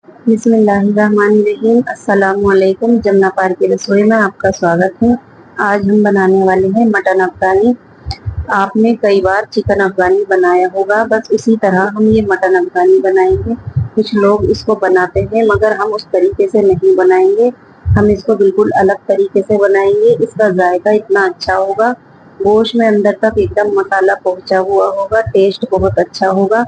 बिस्मिल्लाहिर्रहमानिर्रहीम। अस्सलामुअलैकुम। जमुना पार की रसोई में आपका स्वागत है। आज हम बनाने वाले हैं मटन अफगानी। आपने कई बार चिकन अफगानी बनाया होगा, बस उसी तरह हम ये मटन अफगानी बनाएंगे। कुछ लोग इसको बनाते हैं मगर हम उस तरीके से नहीं बनाएंगे। हम इसको बिल्कुल अलग तरीके से बनाएंगे। इसका जायका इतना अच्छा होगा, गोश्त में अंदर तक एकदम मसाला पहुंचा हुआ होगा, टेस्ट बहुत अच्छा होगा।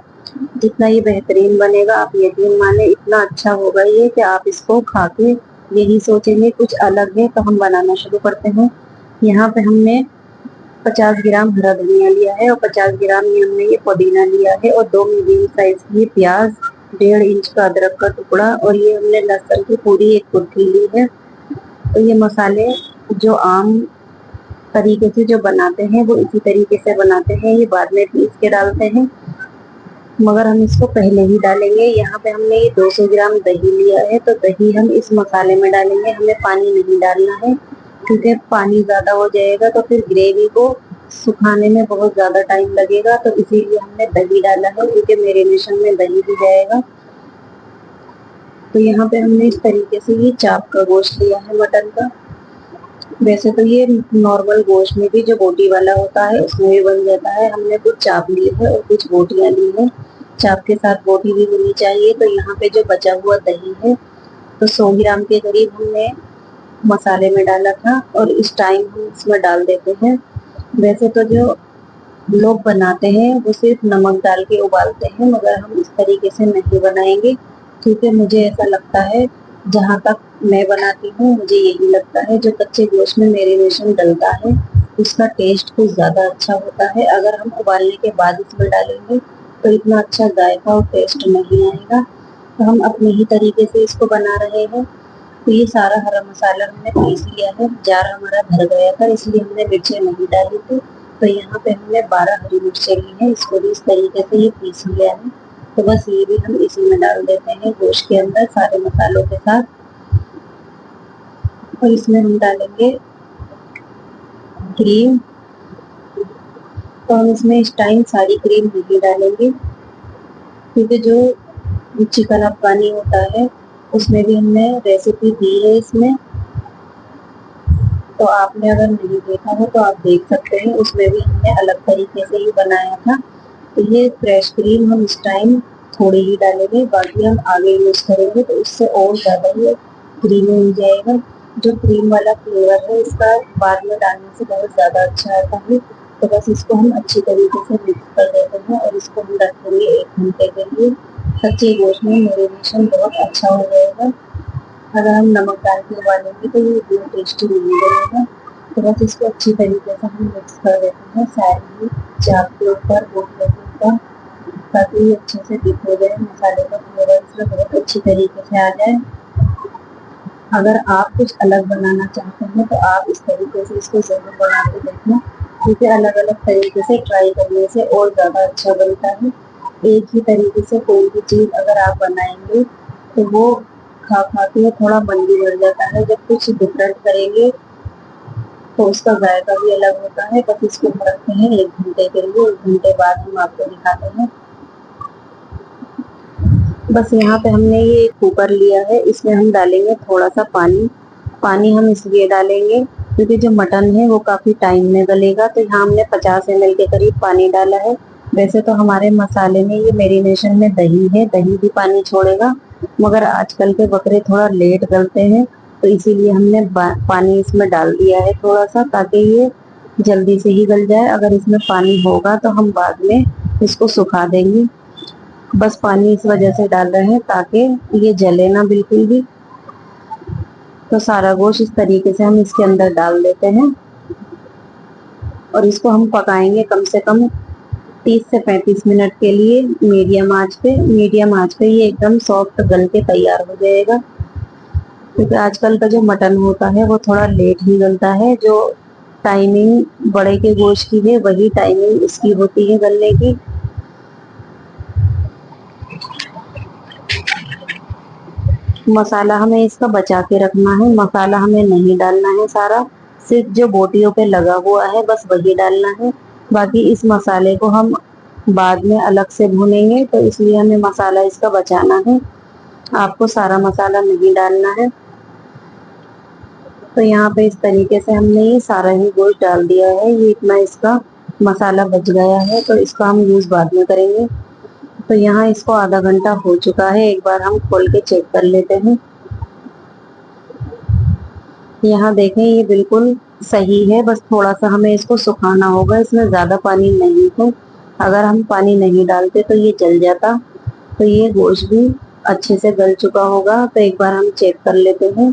जितना ये बेहतरीन बनेगा आप यकीन माने, इतना अच्छा होगा ये कि आप इसको खा के यही सोचेंगे कुछ अलग है। तो हम बनाना शुरू करते हैं। यहाँ पे हमने 50 ग्राम हरा धनिया लिया है और 50 ग्राम ये हमने ये पुदीना लिया है और 2 मीडियम साइज की प्याज, 1.5 इंच का अदरक का टुकड़ा और ये हमने लहसुन की पूरी एक कुट्टी ली है। तो ये मसाले जो आम तरीके से जो बनाते हैं वो इसी तरीके से बनाते हैं, ये बाद में पीस के डालते हैं मगर हम इसको पहले ही डालेंगे। यहाँ पे हमने ये 200 ग्राम दही लिया है, तो दही हम इस मसाले में डालेंगे। हमें पानी नहीं डालना है क्योंकि पानी ज्यादा हो जाएगा तो फिर ग्रेवी को सुखाने में बहुत ज्यादा टाइम लगेगा, तो इसीलिए हमने दही डाला है क्योंकि मैरिनेशन में दही भी जाएगा। तो यहाँ पे हमने इस तरीके से ये चाप का गोश्त लिया है मटन का। वैसे तो ये नॉर्मल गोश्त में भी जो बोटी वाला होता है उसमें भी बन जाता है। हमने कुछ चाप लिए है और कुछ बोटियां ली है। चाप के साथ बोटी भी होनी चाहिए। तो यहाँ पे जो बचा हुआ दही है, तो 100 ग्राम के करीब हमने मसाले में डाला था और इस टाइम हम इसमें डाल देते हैं। वैसे तो जो लोग बनाते हैं वो सिर्फ नमक डाल के उबालते हैं, मगर हम इस तरीके से नहीं बनाएंगे क्योंकि मुझे ऐसा लगता है, जहाँ तक मैं बनाती हूँ मुझे यही लगता है, जो कच्चे गोश्त में मैरिनेशन डलता है उसका टेस्ट कुछ ज़्यादा अच्छा होता है। अगर हम उबालने के बाद इसमें डालेंगे तो इतना अच्छा जायका और टेस्ट नहीं आएगा। तो हम अपने ही तरीके से इसको बना रहे हैं। तो ये सारा हरा मसाला हमने पीस लिया है। जार हमारा भर गया था इसलिए हमने मिर्चें नहीं डाली थी। तो यहाँ पे हमने 12 हरी मिर्चें ली हैं, इसको भी इस तरीके से ये पीस लिया है। तो बस ये भी हम इसी में डाल देते हैं गोश्त के अंदर सारे मसालों के साथ। और इसमें हम डालेंगे क्रीम। तो हम इसमें इस टाइम सारी क्रीम नहीं डालेंगे क्योंकि जो चिकन अफगानी होता है उसमें भी हमने रेसिपी दी है इसमें, तो आपने अगर नहीं देखा हो तो आप देख सकते हैं, उसमें भी हमने अलग तरीके से ही बनाया था। तो ये फ्रेश क्रीम हम इस टाइम थोड़ी ही डालेंगे, बाकी हम आगे यूज करेंगे तो उससे और ज़्यादा ये क्रीमी हो जाएगा। जो क्रीम वाला फ्लेवर है इसका बाद में डालने से बहुत ज़्यादा अच्छा आता है। तो बस इसको हम अच्छी तरीके से मिक्स कर देते हैं और इसको हम रखेंगे 1 घंटे के लिए। कच्चे गोश्त में मैरिनेशन बहुत अच्छा हो जाएगा। अगर हम नमक डाल के उबालेंगे तो ये इतना टेस्टी नहीं बनेगा। तो बस इसको अच्छी तरीके से हम मिक्स कर देते हैं सारी चाप के ऊपर, बोटियों के ऊपर, ताकि ये अच्छे से डिप हो जाए, मसाले का फ्लेवर इसमें बहुत अच्छी तरीके से आ जाए। अगर आप कुछ अलग बनाना चाहते हैं तो आप इस तरीके से इसको जरूर बना के देखें, क्योंकि अलग अलग तरीके से ट्राई करने से और ज़्यादा अच्छा बनता है। एक ही तरीके से कोई भी चीज़ अगर आप बनाएंगे तो वो खा खा के थोड़ा मन भी बढ़ जाता है। जब कुछ डिफरेंट करेंगे तो उसका जायका भी अलग होता है। बस इसको हम रखते हैं 1 घंटे के लिए। 1 घंटे बाद हम आपको दिखाते हैं। बस यहाँ पे हमने ये कुकर लिया है, इसमें हम डालेंगे थोड़ा सा पानी। पानी हम इसलिए डालेंगे क्योंकि जो मटन है वो काफ़ी टाइम में गलेगा। तो यहाँ हमने 50 ml के करीब पानी डाला है। वैसे तो हमारे मसाले में ये मैरिनेशन में दही है, दही भी पानी छोड़ेगा, मगर आजकल के बकरे थोड़ा लेट गलते हैं तो इसीलिए हमने पानी इसमें डाल दिया है थोड़ा सा, ताकि ये जल्दी से ही गल जाए। अगर इसमें पानी होगा तो हम बाद में इसको सुखा देंगे। बस पानी इस वजह से डाल रहे हैं ताकि ये जले ना बिल्कुल भी। तो सारा गोश्त इस तरीके से हम इसके अंदर डाल देते हैं और इसको हम पकाएंगे कम से कम 30 से 35 मिनट के लिए मीडियम आंच पे। मीडियम आंच पे ये एकदम सॉफ्ट गल के तैयार हो जाएगा, क्योंकि आजकल का जो मटन होता है वो थोड़ा लेट ही गलता है। जो टाइमिंग बड़े के गोश्त की है वही टाइमिंग इसकी होती है गलने की। मसाला हमें इसका बचा के रखना है, मसाला हमें नहीं डालना है सारा, सिर्फ जो बोटियों पे लगा हुआ है बस वही डालना है। बाकी इस मसाले को हम बाद में अलग से भूनेंगे, तो इसलिए हमें मसाला इसका बचाना है। आपको सारा मसाला नहीं डालना है। तो यहाँ पे इस तरीके से हमने ये सारा ही गोश्त डाल दिया है। ये इतना इसका मसाला बच गया है, तो इसका हम यूज बाद में करेंगे। तो यहाँ इसको आधा घंटा हो चुका है, एक बार हम खोल के चेक कर लेते हैं। यहाँ देखें ये बिल्कुल सही है, बस थोड़ा सा हमें इसको सुखाना होगा, इसमें ज्यादा पानी नहीं है। अगर हम पानी नहीं डालते तो ये जल जाता। तो ये गोश्त भी अच्छे से गल चुका होगा। तो एक बार हम चेक कर लेते हैं।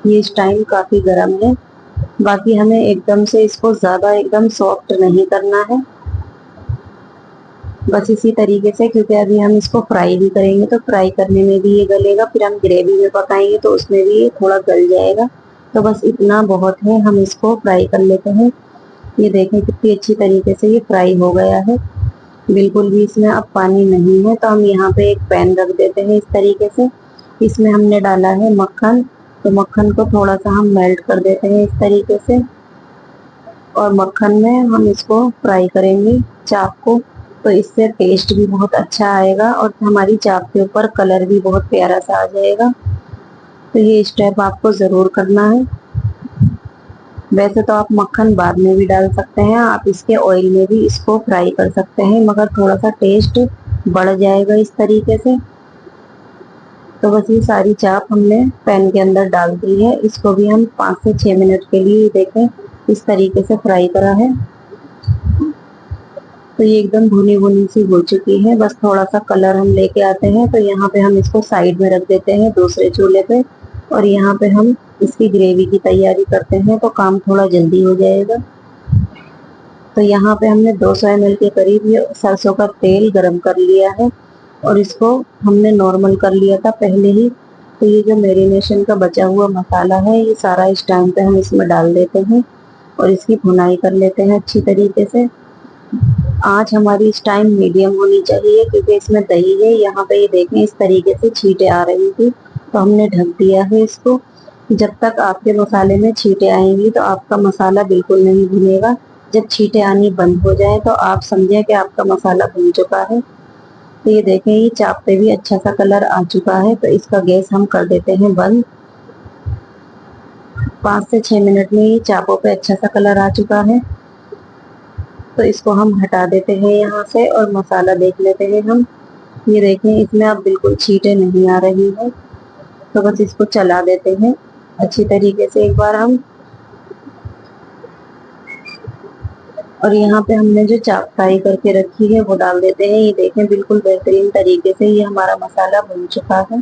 ये इस टाइम काफी गर्म है। बाकी हमें एकदम से इसको ज्यादा एकदम सॉफ्ट नहीं करना है, बस इसी तरीके से, क्योंकि अभी हम इसको फ्राई भी करेंगे तो फ्राई करने में भी ये गलेगा, फिर हम ग्रेवी में पकाएंगे तो उसमें भी ये थोड़ा गल जाएगा। तो बस इतना बहुत है, हम इसको फ्राई कर लेते हैं। ये देखें कितनी अच्छी तरीके से ये फ्राई हो गया है, बिल्कुल भी इसमें अब पानी नहीं है। तो हम यहाँ पे एक पैन रख देते हैं इस तरीके से। इसमें हमने डाला है मक्खन, तो मक्खन को थोड़ा सा हम मेल्ट कर देते हैं इस तरीके से, और मक्खन में हम इसको फ्राई करेंगे चाप को। तो इससे टेस्ट भी बहुत अच्छा आएगा और हमारी चाप के ऊपर कलर भी बहुत प्यारा सा आ जाएगा। तो ये स्टेप आपको जरूर करना है। वैसे तो आप मक्खन बाद में भी डाल सकते हैं, आप इसके ऑयल में भी इसको फ्राई कर सकते हैं, मगर थोड़ा सा टेस्ट बढ़ जाएगा इस तरीके से। तो बस ये सारी चाप हमने पैन के अंदर डाल दी है। इसको भी हम 5 से 6 मिनट के लिए देखें इस तरीके से फ्राई करा है। तो ये एकदम भुनी भुनी सी हो चुकी है, बस थोड़ा सा कलर हम लेके आते हैं। तो यहाँ पे हम इसको साइड में रख देते हैं दूसरे चूल्हे पे, और यहाँ पे हम इसकी ग्रेवी की तैयारी करते हैं, तो काम थोड़ा जल्दी हो जाएगा। तो यहाँ पे हमने 200 ml के करीब ये सरसों का तेल गरम कर लिया है, और इसको हमने नॉर्मल कर लिया था पहले ही। तो ये जो मैरिनेशन का बचा हुआ मसाला है, ये सारा इस टाइम पे हम इसमें डाल देते हैं और इसकी भुनाई कर लेते हैं अच्छी तरीके से। आंच हमारी इस टाइम मीडियम होनी चाहिए, क्योंकि इसमें दही है। यहाँ पे ये देखें इस तरीके से छींटे आ रही थी, तो हमने ढक दिया है इसको। जब तक आपके मसाले में छींटे आएंगी तो आपका मसाला बिल्कुल नहीं भुनेगा। जब छींटे आनी बंद हो जाए तो आप समझें कि आपका मसाला भुन चुका है। तो ये देखें ये चाप पे भी अच्छा सा कलर आ चुका है, तो इसका गैस हम कर देते हैं बंद। 5 से 6 मिनट में ये चापों पे अच्छा सा कलर आ चुका है, तो इसको हम हटा देते हैं यहाँ से और मसाला देख लेते हैं हम। ये देखें इसमें अब बिल्कुल छींटे नहीं आ रही है, तो बस इसको चला देते हैं अच्छी तरीके से एक बार हम। और यहाँ पे हमने जो चाप फ्राई करके रखी है वो डाल देते हैं। ये देखें बिल्कुल बेहतरीन तरीके से ये हमारा मसाला भुन चुका है।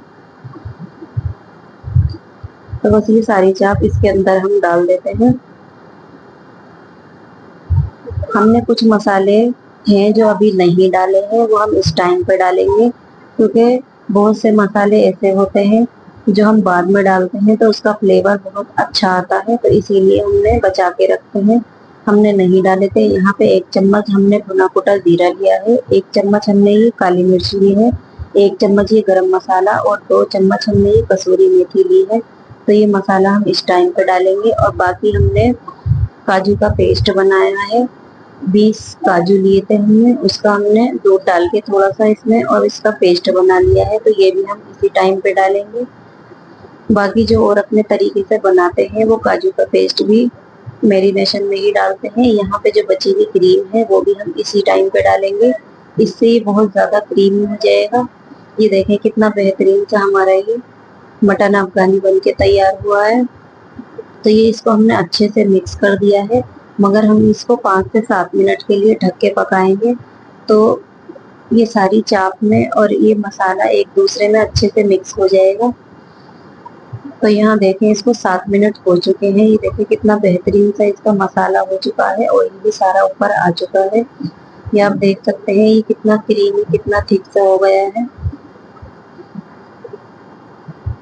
तो बस ये सारी चाप इसके अंदर हम डाल देते हैं। हमने कुछ मसाले हैं जो अभी नहीं डाले हैं, वो हम इस टाइम पे डालेंगे, क्योंकि बहुत से मसाले ऐसे होते हैं जो हम बाद में डालते हैं तो उसका फ्लेवर बहुत अच्छा आता है, तो इसीलिए हमने बचा के रखते हैं, हमने नहीं डाले थे। यहाँ पे 1 चम्मच हमने भुना कुटा जीरा लिया है, 1 चम्मच हमने ये काली मिर्च ली है, 1 चम्मच ये गरम मसाला, और 2 चम्मच हमने ये कसूरी मेथी ली है। तो ये मसाला हम इस टाइम पे डालेंगे। और बाकी हमने काजू का पेस्ट बनाया है, 20 काजू लिए थे हमने, उसका हमने दूध डाल के थोड़ा सा इसमें और इसका पेस्ट बना लिया है, तो ये भी हम इसी टाइम पे डालेंगे। बाकी जो और अपने तरीके से बनाते हैं वो काजू का पेस्ट भी मैरिनेशन में ही डालते हैं। यहाँ पे जो बची हुई क्रीम है वो भी हम इसी टाइम पे डालेंगे, इससे ये बहुत ज्यादा क्रीमी हो जाएगा। ये देखें कितना बेहतरीन सा हमारा ये मटन अफगानी बन के तैयार हुआ है। तो ये इसको हमने अच्छे से मिक्स कर दिया है, मगर हम इसको 5 से 7 मिनट के लिए ढक के पकाएंगे, तो ये सारी चाप में और ये मसाला एक दूसरे में अच्छे से मिक्स हो जाएगा। तो यहाँ देखें इसको 7 मिनट हो चुके हैं। ये देखें कितना बेहतरीन सा इसका मसाला हो चुका है, ऑयल भी सारा ऊपर आ चुका है। ये आप देख सकते हैं ये कितना क्रीमी कितना थिक सा हो गया है।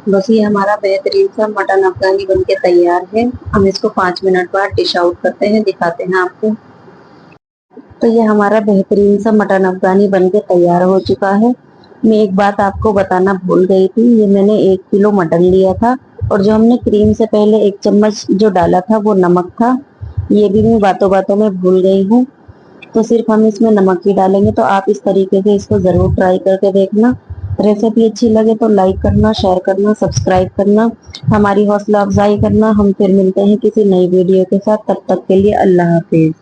बस ये हमारा बेहतरीन सा मटन अफगानी बन के तैयार है। हम इसको 5 मिनट बाद डिश आउट करते हैं, दिखाते हैं आपको। तो ये हमारा बेहतरीन सा मटन अफगानी बन के तैयार हो चुका है। मैं एक बात आपको बताना भूल गई थी, ये मैंने 1 किलो मटन लिया था, और जो हमने क्रीम से पहले 1 चम्मच जो डाला था वो नमक था। ये भी मैं बातों बातों में भूल गई हूँ, तो सिर्फ हम इसमें नमक ही डालेंगे। तो आप इस तरीके से इसको जरूर ट्राई करके देखना। रेसिपी अच्छी लगे तो लाइक करना, शेयर करना, सब्सक्राइब करना, हमारी हौसला अफजाई करना। हम फिर मिलते हैं किसी नई वीडियो के साथ। तब तक के लिए अल्लाह हाफिज।